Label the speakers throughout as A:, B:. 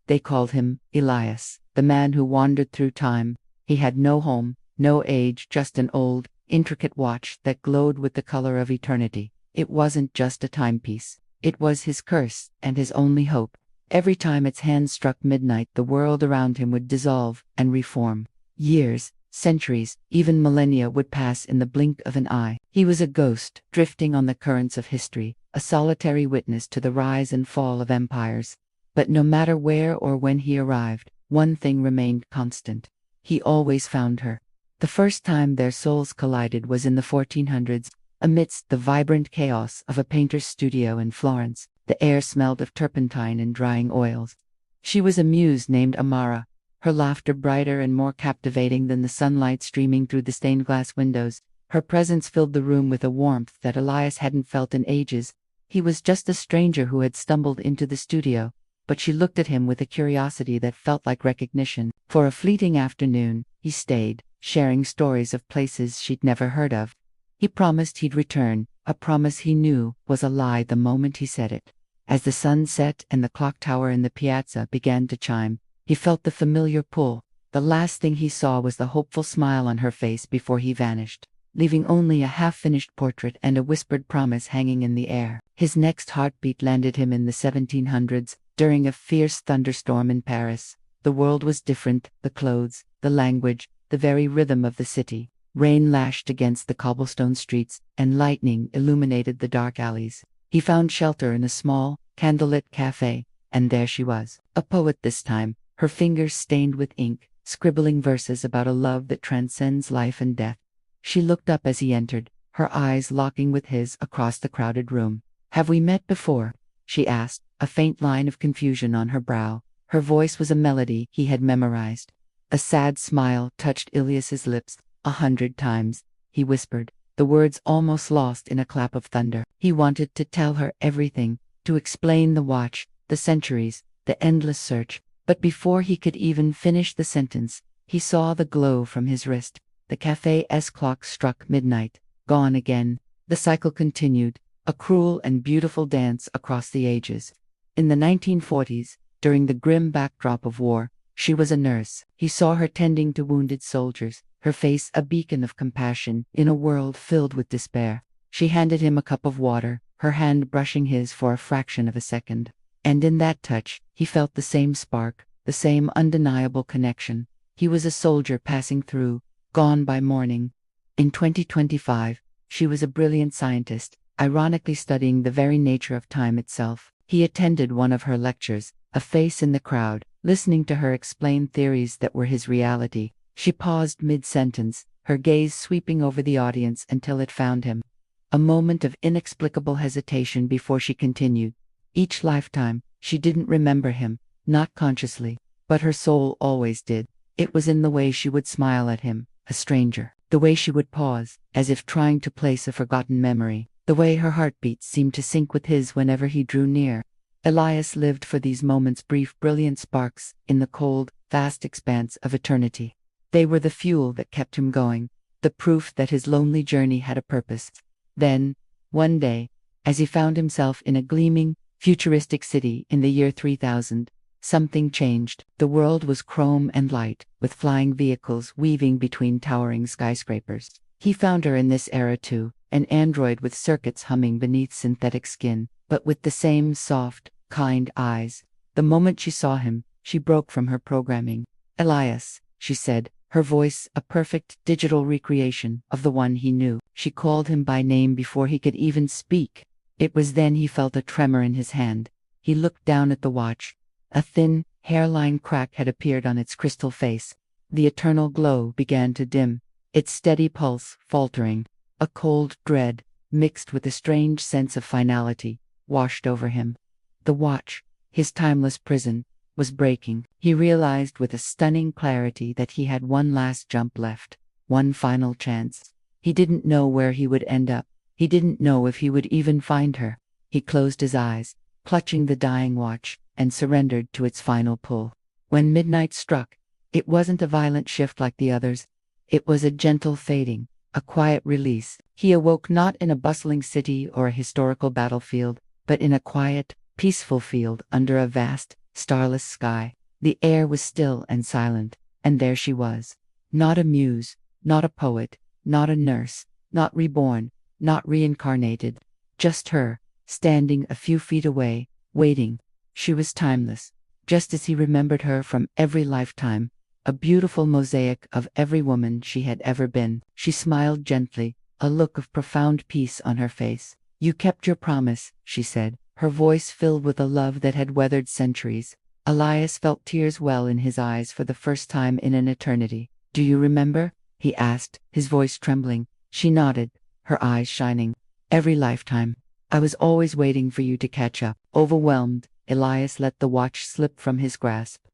A: They called him Elias, the man who wandered through time. He had no home, no age, just an old, intricate watch that glowed with the color of eternity. It wasn't just a timepiece. It was his curse and his only hope. Every time its hand struck midnight, the world around him would dissolve and reform. Years, centuries, even millennia would pass in the blink of an eye. He was a ghost, drifting on the currents of history, a solitary witness to the rise and fall of empires. But no matter where or when he arrived, one thing remained constant. He always found her. The first time their souls collided was in the 1400s, amidst the vibrant chaos of a painter's studio in Florence. The air smelled of turpentine and drying oils. She was a muse named Amara, her laughter brighter and more captivating than the sunlight streaming through the stained glass windows. Her presence filled the room with a warmth that Elias hadn't felt in ages. He was just a stranger who had stumbled into the studio, but she looked at him with a curiosity that felt like recognition. For a fleeting afternoon, he stayed, sharing stories of places she'd never heard of. He promised he'd return, a promise he knew was a lie the moment he said it. As the sun set and the clock tower in the piazza began to chime, he felt the familiar pull. The last thing he saw was the hopeful smile on her face before he vanished, leaving only a half-finished portrait and a whispered promise hanging in the air. His next heartbeat landed him in the 1700s, during a fierce thunderstorm in Paris. The world was different, the clothes, the language, the very rhythm of the city. Rain lashed against the cobblestone streets, and lightning illuminated the dark alleys. He found shelter in a small, candlelit cafe, and there she was, a poet this time, her fingers stained with ink, scribbling verses about a love that transcends life and death. She looked up as he entered, her eyes locking with his across the crowded room. "Have we met before?" she asked, a faint line of confusion on her brow. Her voice was a melody he had memorized. A sad smile touched Elias's lips. 100 times, he whispered, the words almost lost in a clap of thunder. He wanted to tell her everything, to explain the watch, the centuries, the endless search. But before he could even finish the sentence, he saw the glow from his wrist. The cafe's clock struck midnight. Gone again. The cycle continued, a cruel and beautiful dance across the ages. In the 1940s, during the grim backdrop of war, she was a nurse. He saw her tending to wounded soldiers, her face a beacon of compassion in a world filled with despair. She handed him a cup of water, her hand brushing his for a fraction of a second. And in that touch, he felt the same spark, the same undeniable connection. He was a soldier passing through, gone by morning. In 2025, she was a brilliant scientist, ironically studying the very nature of time itself. He attended one of her lectures, a face in the crowd, listening to her explain theories that were his reality. She paused mid-sentence, her gaze sweeping over the audience until it found him. A moment of inexplicable hesitation before she continued. Each lifetime, she didn't remember him, not consciously, but her soul always did. It was in the way she would smile at him, a stranger, the way she would pause, as if trying to place a forgotten memory, the way her heartbeat seemed to sync with his whenever he drew near. Elias lived for these moments, brief, brilliant sparks, in the cold, vast expanse of eternity. They were the fuel that kept him going, the proof that his lonely journey had a purpose. Then, one day, as he found himself in a gleaming, futuristic city in the year 3000, something changed. The world was chrome and light, with flying vehicles weaving between towering skyscrapers. He found her in this era too, an android with circuits humming beneath synthetic skin, but with the same soft, kind eyes. The moment she saw him, she broke from her programming. "Elias," she said, her voice a perfect digital recreation of the one he knew. She called him by name before he could even speak. It was then he felt a tremor in his hand. He looked down at the watch. A thin, hairline crack had appeared on its crystal face. The eternal glow began to dim, its steady pulse faltering. A cold dread, mixed with a strange sense of finality, washed over him. The watch, his timeless prison, was breaking. He realized with a stunning clarity that he had one last jump left, one final chance. He didn't know where he would end up. He didn't know if he would even find her. He closed his eyes, clutching the dying watch, and surrendered to its final pull. When midnight struck, it wasn't a violent shift like the others. It was a gentle fading, a quiet release. He awoke not in a bustling city or a historical battlefield, but in a quiet, peaceful field under a vast, starless sky. The air was still and silent, and there she was. Not a muse, not a poet, not a nurse, not reborn, not reincarnated. Just her, standing a few feet away, waiting. She was timeless, just as he remembered her from every lifetime, a beautiful mosaic of every woman she had ever been. She smiled gently, a look of profound peace on her face. "You kept your promise," she said, her voice filled with a love that had weathered centuries. Elias felt tears well in his eyes for the first time in an eternity. "Do you remember?" he asked, his voice trembling. She nodded, her eyes shining. "Every lifetime. I was always waiting for you to catch up." Overwhelmed, Elias let the watch slip from his grasp.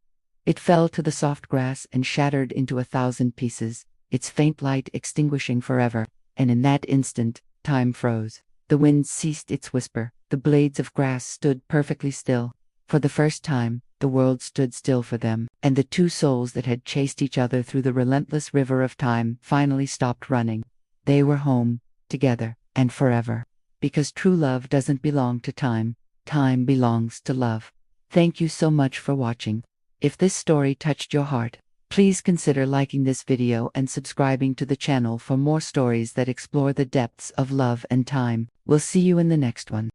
A: It fell to the soft grass and shattered into 1,000 pieces, its faint light extinguishing forever, and in that instant, time froze. The wind ceased its whisper, the blades of grass stood perfectly still. For the first time, the world stood still for them, and the two souls that had chased each other through the relentless river of time finally stopped running. They were home, together, and forever. Because true love doesn't belong to time, time belongs to love. Thank you so much for watching. If this story touched your heart, please consider liking this video and subscribing to the channel for more stories that explore the depths of love and time. We'll see you in the next one.